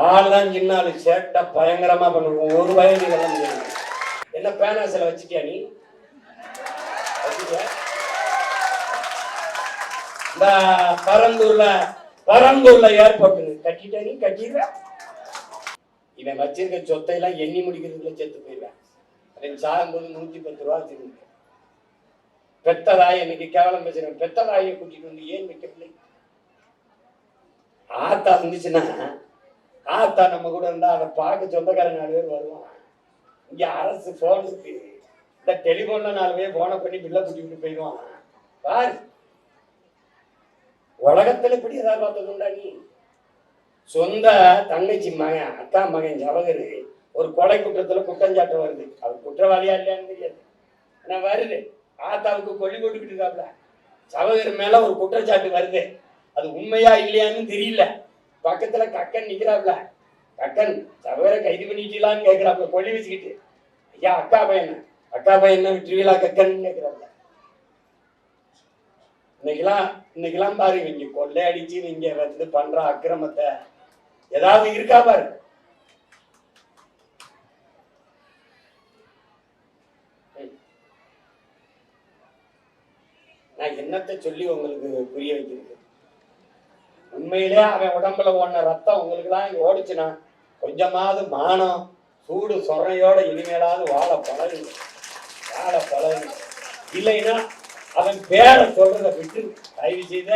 ஆள்தான் சின்னாலு சேட்டை பயங்கரமா பண்ணுவோம். ஒரு வயது என்ன பேனாசில வச்சுட்டியா நீ? இந்த பரந்தூர்ல ஏர்போர்ட் கட்டிட்டா நீ கட்டிடுவேன். இவன் வச்சிருக்க சொத்தையெல்லாம் எண்ணி முடிக்கிறதுக்குள்ள செத்து போயிடுவேன். அவன் சாகும்போது 110 ரூபா வச்சிருக்க. பெத்ததாய இன்னைக்கு கேவலம் பேசுறேன். பெத்ததாயை கூட்டிட்டு வந்து ஏன் வைக்கவில்லை? ஆத்தா இருந்துச்சுன்னா ஆத்தா நம்ம கூட இருந்தா அதை பார்க்க சொந்தக்காரன் 4 பேர் வருவான். இங்க அரசு போன் இருக்கு. இந்த டெலிபோன்ல 4 பேர் போனை பண்ணி பில்ல கூட்டிட்டு போயிடுவான். பாரு, உலகத்துல இப்படி ஏதாவது பார்த்ததுண்டா நீ? சொந்த தங்கச்சி மகன் அக்கா மகன் ஜவஹர் ஒரு கொலை குற்றத்துல குற்றஞ்சாட்டு வருது. அவர் குற்றவாளியா இல்லையான்னு தெரியாது. ஆனா வருது, ஆத்தாவுக்கு கொல்லி போட்டுக்கிட்டு இருக்காப்ல. ஜவஹர் மேல ஒரு குற்றச்சாட்டு வருது. அது உண்மையா இல்லையான்னு தெரியல. பக்கத்துல கக்கன் நிக்கிறாப்ல. கக்கன் ஜவஹரை கைது பண்ணிட்டீங்களான்னு கேட்கிறாப்ல கொல்லி வச்சுக்கிட்டு. ஐயா அக்கா பையன் விட்டுருவீங்களா கக்கன் கேட்கிறாப்ல. இன்னைக்கெல்லாம் பாரு, இங்க கொள்ளை அடிச்சு இங்க வந்து பண்ற அக்கிரமத்தை ஏதாவது இருக்கா பாரு. நான் என்னத்தை சொல்லி உங்களுக்கு புரிய வைக்கிறது? உண்மையிலே அவன் உடம்புல ஓடின ரத்தம் உங்களுக்கு எல்லாம் ஓடிச்சுன்னா கொஞ்சமாவது மானம் சூடு சொரையோட இனிமேலாவது வாழ பழகுங்க. இல்லைன்னா அவன் பேரை சொல்றத விட்டு தயவு செய்த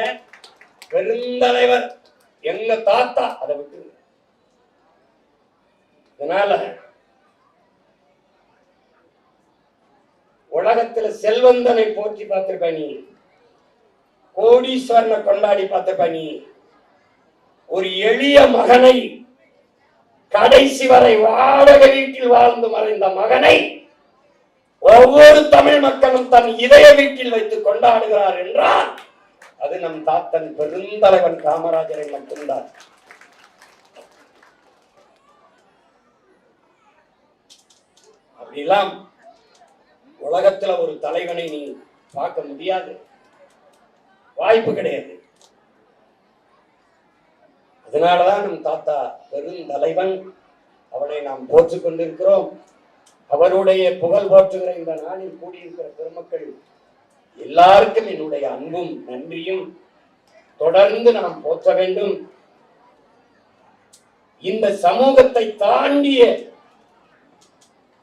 பெருந்தலைவர் எங்க தாத்தா அதை விட்டு. இதனால உலகத்துல செல்வந்தனை போற்றி பார்த்திருப்ப நீ, கோடீஸ்வரனை கொண்டாடி பார்த்திருப்ப நீ. ஒரு எளிய மகனை, கடைசி வரை வாடகை வீட்டில் வாழ்ந்து மறைந்த மகனை ஒவ்வொரு தமிழ் மக்களும் தன் இதய வீட்டில் வைத்து கொண்டாடுகிறார் என்றால் அது நம் தாத்தன் பெருந்தலைவன் காமராஜரை மட்டும்தான். அப்படிலாம் உலகத்துல ஒரு தலைவனை நீ பார்க்க முடியாது, வாய்ப்பு கிடையாது. அதனாலதான் நம் தாத்தா பெருந்தலைவன், அவனை நாம் போற்றுக் கொண்டிருக்கிறோம். அவருடைய புகழ் போற்றுகிற இந்த நாளில் கூடியிருக்கிற பெருமக்கள் எல்லாருக்கும் என்னுடைய அன்பும் நன்றியும். தொடர்ந்து நாம் போற்ற வேண்டும். இந்த சமூகத்தை தாண்டிய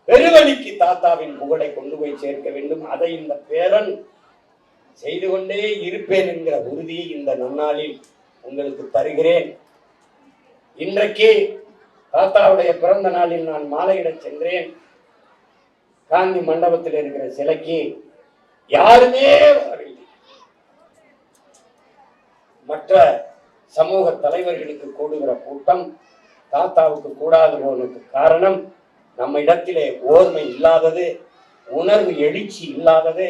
பெருவழிக்கு தாத்தாவின் புகழை கொண்டு போய் சேர்க்க வேண்டும். அதை இந்த பேரன் செய்து கொண்டே இருப்பேன் என்கிற உறுதியை இந்த நன்னாளில் உங்களுக்கு தருகிறேன். இன்றைக்கு தாத்தாவுடைய பிறந்த நாளில் நான் மாலையிட சென்றேன். காந்தி மண்டபத்தில் இருக்கிற சிலைக்கு யாருமே வரவில்லை. மற்ற சமூக தலைவர்களுக்கு கூடுகிற கூட்டம் தாத்தாவுக்கு கூடாது போனதுக்கு காரணம் நம்ம இடத்திலே ஓர்மை இல்லாதது, உணர்வு எழுச்சி இல்லாதது.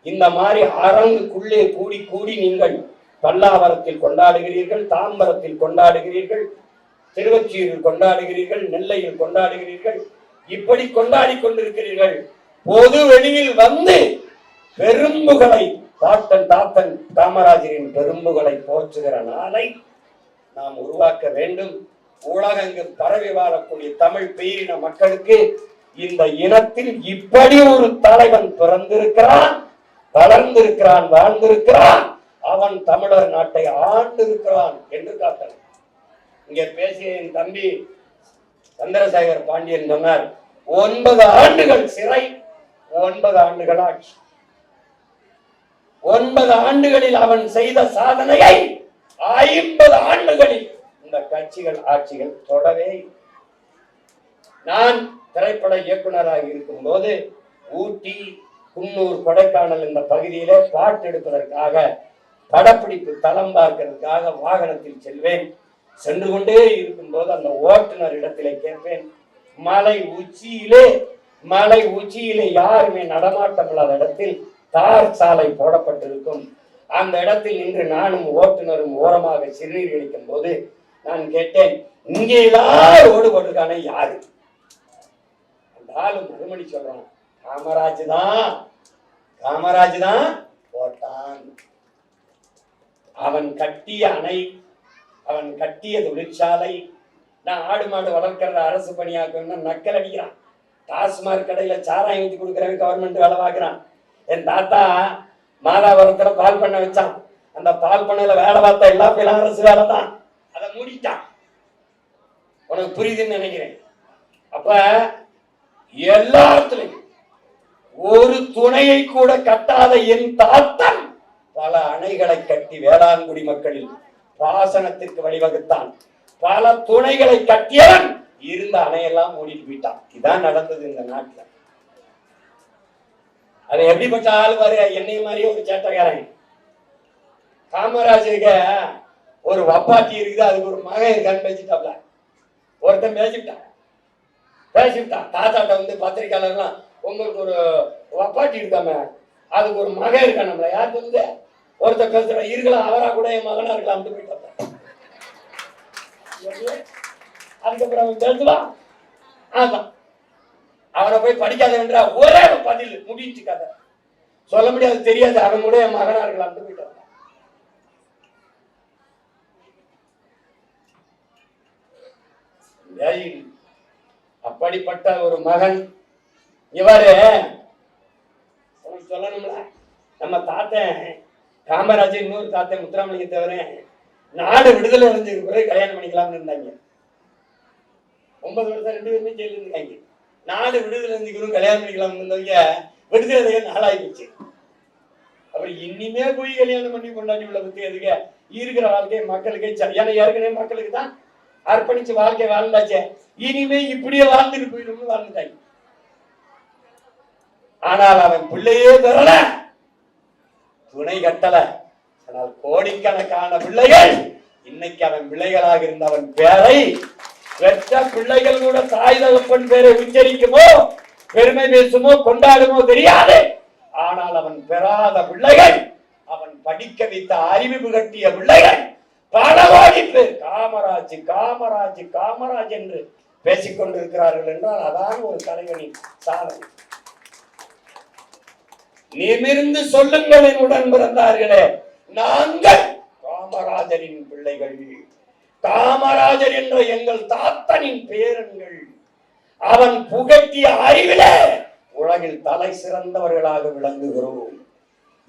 இந்த மாதிரி அரங்குக்குள்ளே கூடி கூடி நீங்கள் பல்லாவரத்தில் கொண்டாடுகிறீர்கள், தாம்பரத்தில் கொண்டாடுகிறீர்கள், திருவொற்றியூரில் கொண்டாடுகிறீர்கள், நெல்லையில் கொண்டாடுகிறீர்கள். இப்படி கொண்டாடி கொண்டிருக்கிறீர்கள். பொது வெளியில் வந்து பெரும்புகளை தாத்தன் காமராஜரின் பெரும்புகளை போற்றுகிற நாளை நாம் உருவாக்க வேண்டும். உலகெங்கு பரவி வாழக்கூடிய தமிழ் பேரின மக்களுக்கு இந்த இனத்தில் இப்படி ஒரு தலைவன் பிறந்திருக்கிறான், வளர்ந்திருக்கிறான், வாழ்ந்திருக்கிறான், அவன் தமிழர் நாட்டை ஆண்டிருக்கிறான் என்று காட்டணும். இங்க பேசிய என் தம்பி சந்திரசேகர் பாண்டியன் சொன்னார், 9 ஆண்டுகள் சிறை, 9 ஆண்டுகள் ஆட்சி. 9 ஆண்டுகளில் அவன் செய்த சாதனையை 50 ஆண்டுகளில் இந்த கட்சிகள் ஆட்சிகள் தொடவே. நான் திரைப்பட இயக்குநராக இருக்கும் போது ஊட்டி, குன்னூர், கொடைக்கானல் இந்த பகுதியிலே பாட்டு எடுப்பதற்காக, படப்பிடிப்பு தளம் பார்க்கிறதுக்காக வாகனத்தில் செல்வேன். சென்று கொண்டே இருக்கும் போது அந்த ஓட்டுநர் இடத்திலே கேட்பேன், மலை உச்சியிலே யாருமே நடமாட்டம் இல்லாத இடத்தில் தார் சாலை போடப்பட்டிருக்கும். அந்த இடத்தில் நின்று நானும் ஓட்டுநரும் ஓரமாக சிறுநீர் கழிக்கும் போது நான் கேட்டேன், இங்கே எல்லாரும் ஓடுபடுக்கான யாரு? அந்த ஆளு மறுமணி சொல்றான், காமராஜ் தான் போட்டான். அவன் கட்டிய அணை, அவன் கட்டிய தொழிற்சாலை, நான் ஆடு மாடு வளர்க்கறத அரசு பணியாக்கணும்னா நக்கல் அடிக்கிறான். டாஸ்மாக் கடையில சாராயம் ஊற்றி கொடுக்குறவன் கவர்மெண்ட் வேலை பார்க்குறான். என் தாத்தா மாதாபுரத்துல பால் பண்ண வச்சான். அந்த பால் பண்ணையில வேலை பார்த்த எல்லா பேரும் அரசு வேலை தான். அதை மூடிட்டான். உனக்கு புரியுதுன்னு நினைக்கிறேன். அப்ப எல்லாத்துலயும் ஒரு துணையை கூட கட்டாத என் தாத்தன் பல அணைகளை கட்டி வேளாண்குடி மக்களில் பாசனத்திற்கு வழிவகுத்தான். பல துணைகளை கட்டியவன் இருந்த அணையெல்லாம் மூடிட்டு போயிட்டான். இதான் நடந்தது இந்த நாட்டில். அது எப்படிப்பட்ட ஆள் பாரு, என்னை மாதிரியே ஒரு சேட்டக்காரன். காமராஜருக்கு ஒரு வப்பாட்டி இருக்குது, அதுக்கு ஒரு மகன் இருக்கான்னு பேசிட்டாப்ல. ஒருத்தன் பேசிவிட்டான். தாத்தாட்ட வந்து பத்திரிகையாளர்லாம் உங்களுக்கு ஒரு வப்பாட்டி இருக்காம அதுக்கு ஒரு மகன் இருக்கா, நம்மள யார் சொல்லுது? ஒருத்தர் பேசுற இருக்கலாம், அவரா கூட என் மகனா இருக்கலாம் போயிட்டாப்ல. அதுக்கப்புறம் அவன் பேசுவான். அதான் அவனை போய் படிக்காதவன்ற ஒரே பதில் முடிச்சு கதை சொல்ல முடியாது, தெரியாது. அவன் கூட என் மகனா இருக்கலாம் போயிட்டான். அப்படிப்பட்ட ஒரு மகன் இவரு. சொல்லணும்ல, நம்ம தாத்தன் காமராஜர் இன்னொரு தாத்தன் முத்துராமலிங்க தவிர நாடு விடுதலை அடைஞ்சதுக்கு பிறகு கல்யாணம் பண்ணிக்கலாம்னு இருந்தாங்க. 9 வருஷம் 2 பேருமே ஜெயில இருக்காங்க. நாடு விடுதலை அடைஞ்சுக்கிறோம் கல்யாணம் பண்ணிக்கலாம்னு இருந்தவங்க விடுதலை நாளாகி போச்சு. அப்புறம் இனிமே போய் கல்யாணம் பண்ணி கொண்டாடி உள்ள பத்தி எதுக்கு? இருக்கிற வாழ்க்கையை மக்களுக்கே ஏன்னா ஏற்கனவே மக்களுக்கு தான் அர்ப்பணிச்சு வாழ்க்கை வாழ்ந்தாச்சே, இனிமே இப்படியே வாழ்ந்துட்டு போயிடும் வாழ்ந்துட்டாங்க. ஆனால் அவன் பிள்ளையே பெறல, துணை கட்டல. ஆனால் கோடிக்கணக்கான பிள்ளைகள் இன்னைக்கு அவன் பிள்ளைகளாக இருந்த அவன் பேரை பெற்ற பிள்ளைகள் கூட தாய் தகப்பன் பேரை உச்சரிக்குமோ, பெருமை பேசுமோ, கொண்டாடுமோ தெரியாது. ஆனால் அவன் பெறாத பிள்ளைகள், அவன் படிக்க வைத்த அறிவு கட்டிய பிள்ளைகள் பல கோடி பேர் காமராஜ் காமராஜ் காமராஜ் என்று பேசிக் கொண்டிருக்கிறார்கள் என்றால் அதான் ஒரு தலைவனின் சாதனை. நிமிர்ந்து சொல்லுங்கள் என் உடன் பிறந்தார்களே, நாங்கள் காமராஜரின் பிள்ளைகள், காமராஜர் என்ற எங்கள் தாத்தனின் பேரன்கள். அவன் புகட்டிய அறிவிலே உலகில் தலை சிறந்தவர்களாக விளங்குகிறோம்.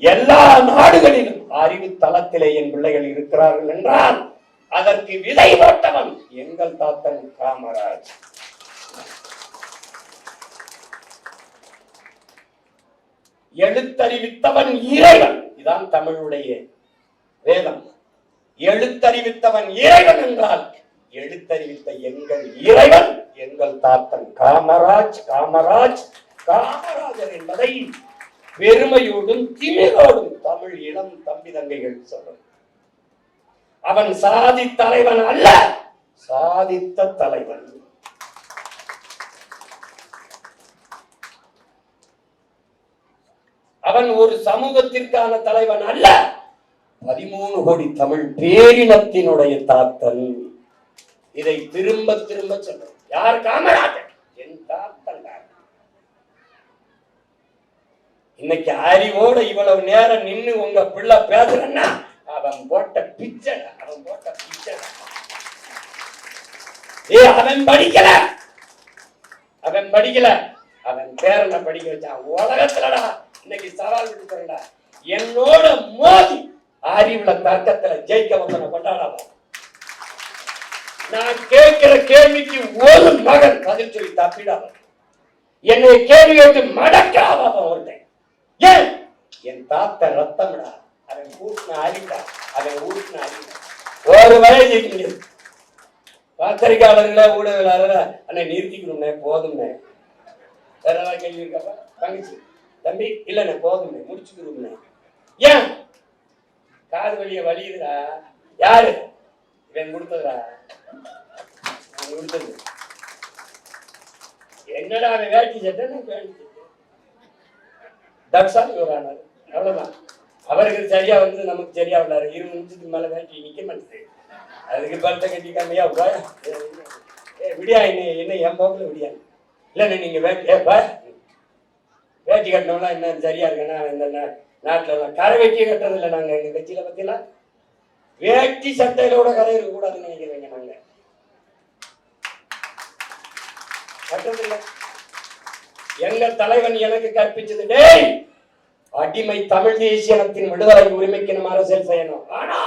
எல்லா நாடுகளிலும் அறிவு தளத்திலே என் பிள்ளைகள் இருக்கிறார்கள் என்றால் அதற்கு விதை போட்டவன் எங்கள் தாத்தன் காமராஜ். எழுத்தறிவித்தவன் இறைவன். இதான் தமிழுடைய வேதம். எழுத்தறிவித்தவன் இறைவன் என்றால் எழுத்தறிவித்த எங்கள் இறைவன் எங்கள் தாத்தன் காமராஜ் காமராஜ் காமராஜர் என்பதை பெருமையோடும் திமிரோடும் தமிழ் இளம் தம்பி தங்கைகள் சொல்லும். அவன் சாதி தலைவன் அல்ல, சாதித்த தலைவன். அவன் ஒரு சமூகத்திற்கான தலைவன் அல்ல, 13 கோடி தமிழ் பேரினத்தினுடைய தாத்தன். இதை திரும்ப திரும்ப சொல்ற யார்? காமராஜர் என் தாத்தன். இன்னைக்கு அறிவோட இவ்வளவு நேரம் நின்று உங்க பிள்ளை பேசுறன்னா அவன் போட்ட பிச்சை. அவன் போட்ட பிச்சை. அவன் படிக்கல, அவன் படிக்கல, அவன் பேரனை படிக்க வச்சான். உலகத்துலடா இன்னைக்கு சவால் விட்டுறா, என்னோட மோதி அறிவுல தர்க்கத்துல ஜெயிக்க வந்தன கொண்டாடாம. நான் கேட்கிற கேள்விக்கு ஒரு மகன் பதில் சொல்லி தப்பிடாம என்னை கேள்வி கேட்டு மடக்காம ஒருத்தன். ஏன்? என் தாத்த ரத்தம்டா, அவன் கூட்டின அறிவிடா, அவன் ஊட்டின அறிவிடா. ஒரு வரை ஜெயிக்க முடியாது. பத்திரிகையாளர்கள ஊடகவியலாளர் அண்ணன் நிறுத்திக்கணும்னே, போதும்னே. வேற ஏதாவது கேள்வி இருக்கப்பா? தங்கச்சி தம்பி இல்லண்ணே போதும்னே, முடிச்சுக்கணும்னே. ஏன்? காது வழிய வலியுதுடா. யாரு? இவன் கொடுத்ததுடா, கொடுத்தது. என்னடா அவன் வேட்டி சட்டை அவ்வளவுதான். அவருக்கு சரியா வந்து நமக்கு சரியா விடாரு. 20 நிமிஷத்துக்கு மேல வேட்டி நிக்க மாட்டேது. அதுக்கு பல்ட்ட கட்டிக்காமையா விடியா என்ன என் போக்குல விடியா இல்லைண்ணே. நீங்க வேட்டி கட்டினோம்னா என்ன சரியா இருக்குன்னா இந்த நாட்டுல எல்லாம் கரை வேட்டியே கட்டுறது இல்லை. நாங்க எங்க கட்சியில பத்திலாம் வேட்டி சட்டையிலோட கரை இருக்க கூடாதுன்னு நினைக்கிறீங்க. நாங்க கட்டுறதில்லை. எங்க தலைவன் எனக்கு கற்பிச்சது, டேய் அடிமை தமிழ் தேசியனத்தின் விடுதலை உரிமைக்கு நம்ம அரசியல் செய்யணும், ஆனா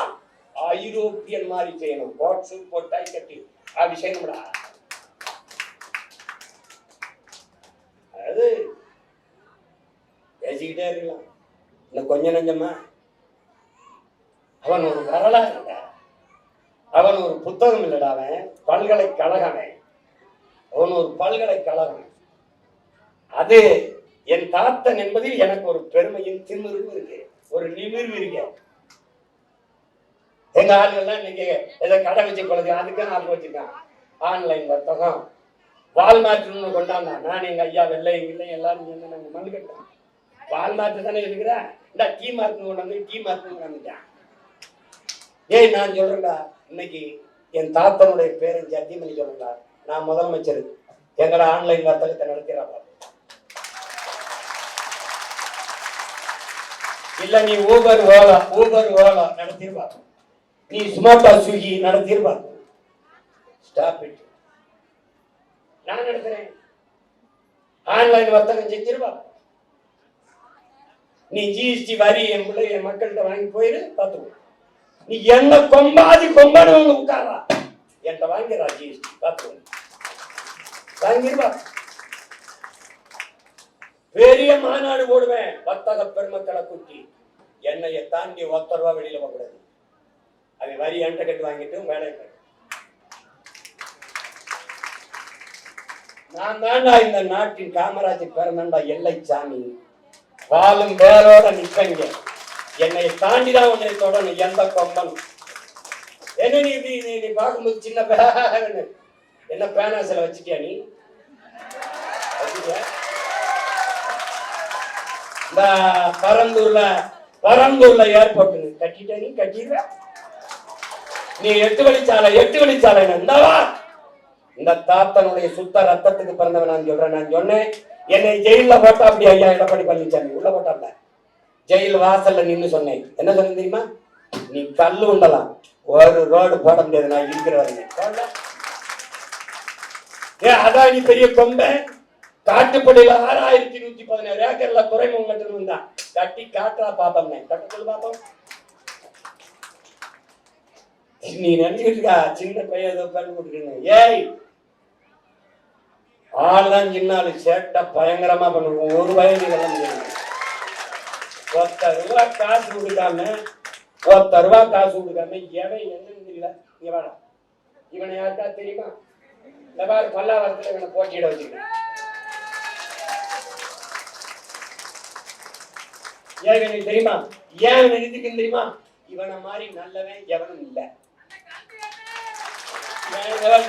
ஐரோப்பியன் மாதிரி செய்யணும், கோட் சூட் போட்டாய் கட்டி அப்படி செய்யணும்டா. அது பேசிக்கிட்டே இருக்கலாம். இன்னும் கொஞ்சம் நஞ்சமா அவன் ஒரு வரலாறு, அவன் ஒரு புத்தகம் இல்லடா, அவன் பல்கலைக்கழகம், அவன் ஒரு பல்கலைக்கழகம். அது என் தாத்தன் என்பதில் எனக்கு ஒரு பெருமையும் திமிர்வு இருக்கு, ஒரு நிமிர்வு இருக்கு. எங்க ஆளுகள்லாம் இன்னைக்கு ஏதோ கடை வச்சு கொள்ளுது, அதுக்கு நான் வச்சிருக்கேன் ஆன்லைன் வர்த்தகம் வால்மார்ட்னு கொண்டாந்தான். நான் எங்க ஐயா வெள்ளை இல்லை எல்லாரும் நாங்கள் மண்ணு கட்டோம். வால்மார்ட் தானே இருக்கிறேன், இந்த டீ மார்க்னு கொண்டு வந்து டீ மார்க்னு கொண்டாந்துட்டேன். ஏய் நான் சொல்றேன்டா, இன்னைக்கு என் தாத்தனுடைய பேரன் சத்தியம் பண்ணி சொல்றேன்டா, நான் முதலமைச்சர் எங்கட ஆன்லைன் வர்த்தகத்தை நடத்திடுறா. இல்ல நீ ஊபர் ஓலா நடத்திருப்பா, நீ சுமாட்டா ஸ்விக்கி நடத்திருப்பா. ஸ்டாப் இட். நான் நடத்துறேன், ஆன்லைன் வர்த்தகம் செஞ்சிருப்பா. நீ ஜிஎஸ்டி வரி என் பிள்ளை என் மக்கள்கிட்ட வாங்கி போயிரு பார்த்துக்கோ. நீ என்ன கொம்பாதி கொம்பாடு உட்காரா என்கிட்ட வாங்கிறா ஜிஎஸ்டி பார்த்துக்கோ, வாங்கிருப்பா. பெரிய மாநாடு போடுவேன், வர்த்தக பெருமக்களை கூட்டி. என்னைய தாண்டி 10 ரூபா வெளியில போகக்கூடாது. அவன் வரி என்கிட்ட கட்டு வாங்கிட்டு வேலை. நான் தாண்டா இந்த நாட்டின் காமராஜர் பேரன்டா எல்லை சாமி. வாழும் வேரோட நிற்பங்க, என்னை தாண்டிதான் உன்னை தொடணும் எந்த கொம்பனும். என்ன நீ பார்க்கும்போது சின்ன பேன என்ன பேனா சில வச்சுட்டியா நீ? இந்த பரந்தூர்ல ஏர்போர்ட் கட்டிட்ட நீ கட்டிடுவ. நீ 8 வழிச்சாலை இந்தவா. இந்த தாத்தனுடைய சுத்த ரத்தத்துக்கு பிறந்தவன் நான் சொல்றேன். நான் சொன்னேன், என்னை ஜெயில போட்டா அப்படி ஐயா எடப்பாடி பழனிசாமி உள்ள போட்டாப்ல, ஜெயில் வாசல்ல நின்று சொன்னேன். என்ன சொன்ன தெரியுமா? நீ கல்லு உண்டலாம், ஒரு ரோடு போட முடியாது நான் இருக்கிறவங்க. அதான் நீ பெரிய கொம்பை. காட்டுப்பள்ளியில 6116 ஏக்கர்ல துறைமுகம் கட்டணும் தான் கட்டி காட்டுறா பாப்போம். கட்டத்தில் பாப்போம். நீ நினைச்சிட்டு இருக்கா சின்ன பையன் ஏதோ கல் போட்டுக்கணும். ஏய் ஆளுதான் சின்னாலு சேட்டை பயங்கரமா பண்ணுவோம். ஒரு வயது கிளம்பி 10 ரூபா காசு கொடுக்காம எவன் என்னன்னு தெரியல. இங்க வாடா, இவனை யாருக்கா தெரியுமா? இந்த மாதிரி பல்லாவரத்துல இவனை போட்டியிட வச்சுக்கிறேன். ஏன் எனக்கு தெரியுமா? ஏன் நினைத்துக்கு தெரியுமா? இவனை மாதிரி நல்லவன் எவனும் இல்லை.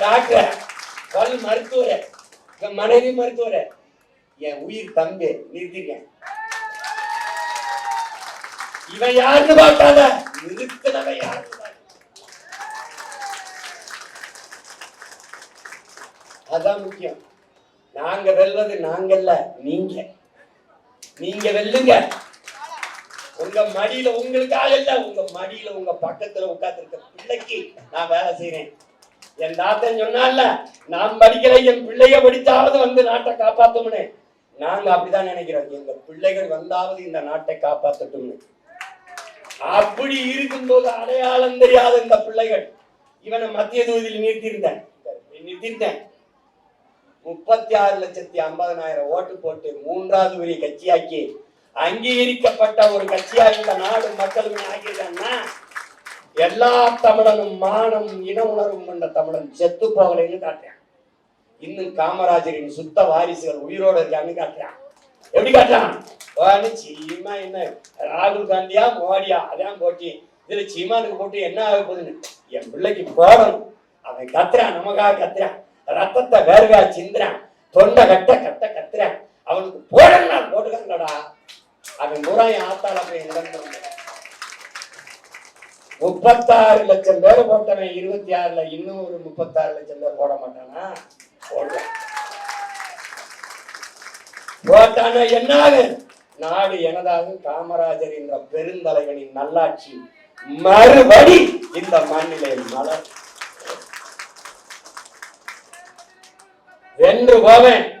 டாக்டர், பல் மருத்துவர், மனைவி மருத்துவர், என் உயிர் தம்பி நிறுத்திருக்கேன். இவன் யாருன்னு பார்க்காத, நிறுத்தினவன் யாரு? அதான் முக்கியம். நாங்க வெல்வது நாங்கல்ல, நீங்க வெல்லுங்க. உங்க மடியில உங்களுக்காக இல்ல, உங்க மடியில உங்க பக்கத்துல உட்கார்ந்து இருக்க பிள்ளைக்கு நான் வேலை செய்யறேன். என் தாத்தன் சொன்னால, நான் படிக்கல, என் பிள்ளைய படித்தாவது வந்து நாட்டை காப்பாத்தும்னு. நாங்க அப்படிதான் நினைக்கிறோம், எங்க பிள்ளைகள் வந்தாவது இந்த நாட்டை காப்பாற்றட்டும்னு. அப்படி இருக்கும்போது அடையாளம் தெரியாத இந்த பிள்ளைகள் இவனை மத்திய தொகுதியில் நிறுத்திருந்தேன். 36,50,000 ஓட்டு போட்டு 3வது உரிய கட்சியாக்கி அங்கீகரிக்கப்பட்ட ஒரு கட்சியா இந்த நாடு மக்களுமே ஆகியிருக்காங்கன்னா, எல்லா தமிழனும் மானம் இன உணர்வும் கொண்ட தமிழன் செத்து போகலைன்னு காட்டுறான். இன்னும் காமராஜரின் சுத்த வாரிசுகள் உயிரோடு இருக்கான்னு காட்டுறான். எப்படி காட்டுறான்? சீமா என்ன ராகுல் காந்தியா மோடியா அதான் போட்டி, இதுல சீமானுக்கு போட்டு என்ன ஆக போகுதுன்னு என் பிள்ளைக்கு போடணும். அவன் கத்துறான், நமக்காக கத்துறான், ரத்தத்தை வேர்வையா சிந்துறான், தொண்டை கத்துறான். அவனுக்கு போடணும் போட்டுக்காங்கடா. அவன் முறாய் ஆத்தால போய் 36 லட்சம் பேர் போட்டவன் 26ல இன்னும் ஒரு 36 லட்சம் பேர் போட மாட்டானா? போட்டானா என்ன ஆகும்? நாடு எனதாகும். காமராஜர் என்ற பெருந்தலைவனின் நல்லாட்சி மறுபடி இந்த மண்ணிலே மலர். வென்று போவேன்.